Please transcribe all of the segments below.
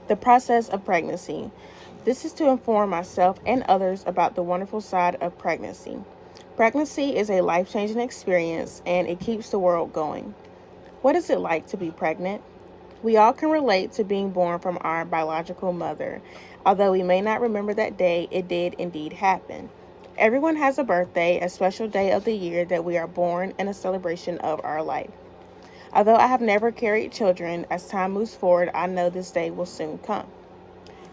The process of pregnancy. This is to inform myself and others about the wonderful side of pregnancy. Pregnancy is a life changing experience and it keeps the world going. What is it like to be pregnant? We all can relate to being born from our biological mother. Although we may not remember that day, it did indeed happen. Everyone has a birthday, a special day of the year that we are born, and a celebration of our life. Although I have never carried children, as time moves forward, I know this day will soon come.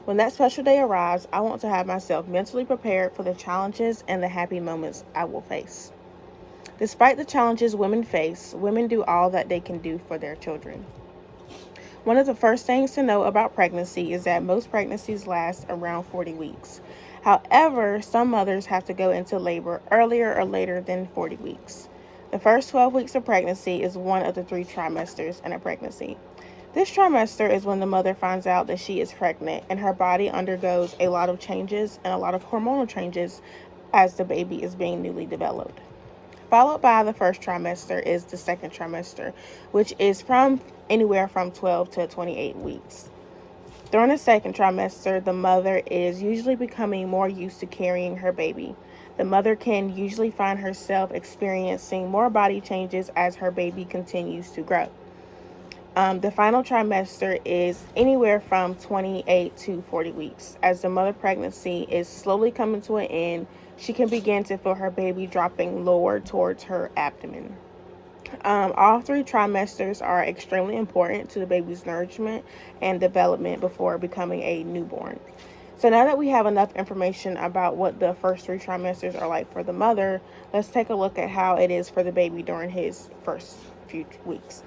When that special day arrives, I want to have myself mentally prepared for the challenges and the happy moments I will face. Despite the challenges women face, women do all that they can do for their children. One of the first things to know about pregnancy is that most pregnancies last around 40 weeks. However, some mothers have to go into labor earlier or later than 40 weeks. The first 12 weeks of pregnancy is one of the 3 trimesters in a pregnancy. This trimester is when the mother finds out that she is pregnant and her body undergoes a lot of changes and a lot of hormonal changes as the baby is being newly developed. Followed by the first trimester is the second trimester, which is from anywhere from 12 to 28 weeks. During the second trimester, the mother is usually becoming more used to carrying her baby. The mother can usually find herself experiencing more body changes as her baby continues to grow. The final trimester is anywhere from 28 to 40 weeks. As the mother pregnancy is slowly coming to an end, she can begin to feel her baby dropping lower towards her abdomen. All 3 trimesters are extremely important to the baby's nourishment and development before becoming a newborn. So now that we have enough information about what the first 3 trimesters are like for the mother, let's take a look at how it is for the baby during his first few weeks.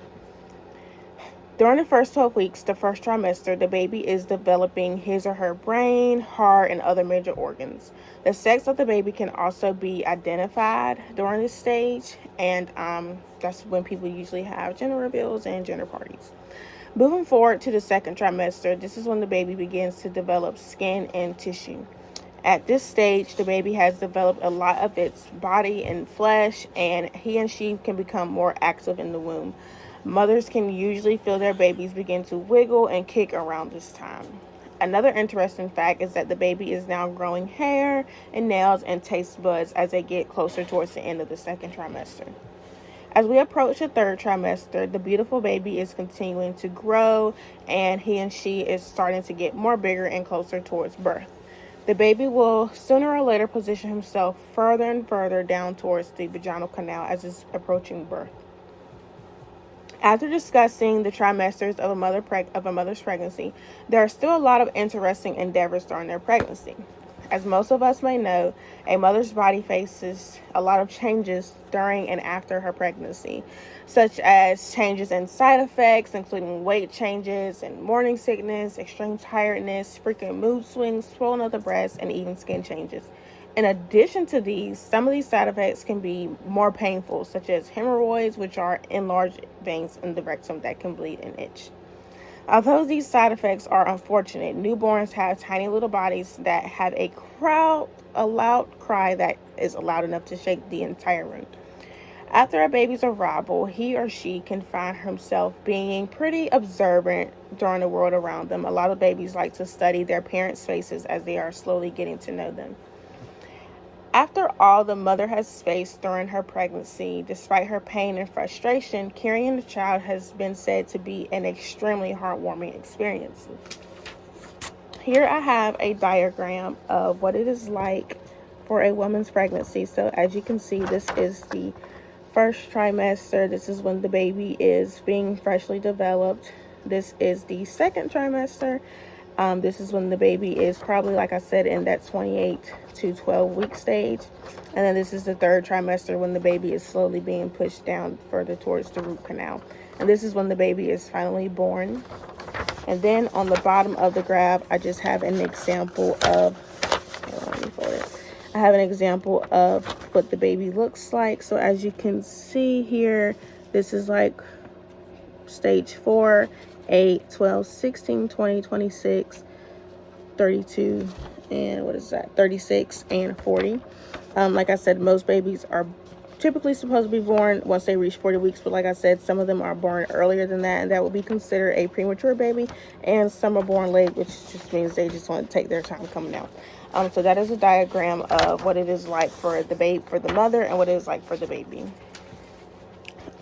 During the first 12 weeks, the first trimester, the baby is developing his or her brain, heart, and other major organs. The sex of the baby can also be identified during this stage, and that's when people usually have gender reveals and gender parties. Moving forward to the second trimester, this is when the baby begins to develop skin and tissue. At this stage, the baby has developed a lot of its body and flesh, and he and she can become more active in the womb. Mothers can usually feel their babies begin to wiggle and kick around this time. Another interesting fact is that the baby is now growing hair and nails and taste buds as they get closer towards the end of the second trimester. As we approach the third trimester, the beautiful baby is continuing to grow and he and she is starting to get more bigger and closer towards birth. The baby will sooner or later position himself further and further down towards the vaginal canal as it's approaching birth. After discussing the trimesters of a mother's pregnancy, there are still a lot of interesting endeavors during their pregnancy. As most of us may know, a mother's body faces a lot of changes during and after her pregnancy, such as changes in side effects, including weight changes and morning sickness, extreme tiredness, frequent mood swings, swelling of the breast, and even skin changes. In addition to these, some of these side effects can be more painful, such as hemorrhoids, which are enlarged veins in the rectum that can bleed and itch. Although these side effects are unfortunate, newborns have tiny little bodies that have a loud cry that is loud enough to shake the entire room. After a baby's arrival, he or she can find himself being pretty observant during the world around them. A lot of babies like to study their parents' faces as they are slowly getting to know them. After all the mother has faced during her pregnancy, despite her pain and frustration, carrying the child has been said to be an extremely heartwarming experience. Here I have a diagram of what it is like for a woman's pregnancy. So as you can see, this is the first trimester. This is when the baby is being freshly developed. This is the second trimester. This is when the baby is probably, like I said, in that 28 to 12 week stage. And then this is the third trimester when the baby is slowly being pushed down further towards the root canal. And this is when the baby is finally born. And then on the bottom of the graph, I just have an example of, I have an example of what the baby looks like. So as you can see here, this is like stage 4, 8, 12, 16, 20, 26, 32, and 36 and 40. Like I said, most babies are typically supposed to be born once they reach 40 weeks, but like I said, some of them are born earlier than that, and that would be considered a premature baby, and some are born late, which just means they just want to take their time coming out. So that is a diagram of what it is like for the mother, and what it is like for the baby.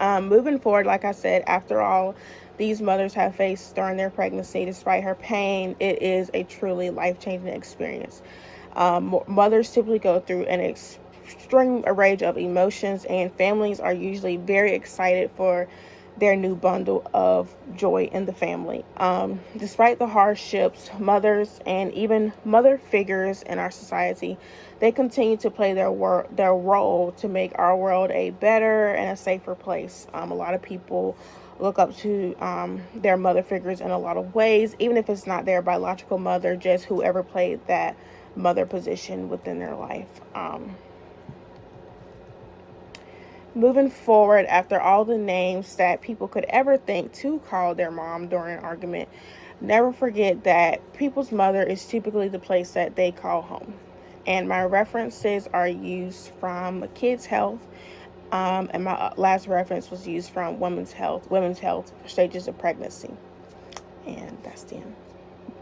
Moving forward, like I said, after all these mothers have faced during their pregnancy, despite her pain, it is a truly life-changing experience. Mothers typically go through an extreme array of emotions, and families are usually very excited for their new bundle of joy in the family. Despite the hardships, mothers and even mother figures in our society, they continue to play their role to make our world a better and a safer place. A lot of people look up to their mother figures in a lot of ways, even if it's not their biological mother, just whoever played that mother position within their life. Moving forward, after all the names that people could ever think to call their mom during an argument, never forget that people's mother is typically the place that they call home. And my references are used from Kids Health, and my last reference was used from Women's Health for stages of pregnancy. And that's the end.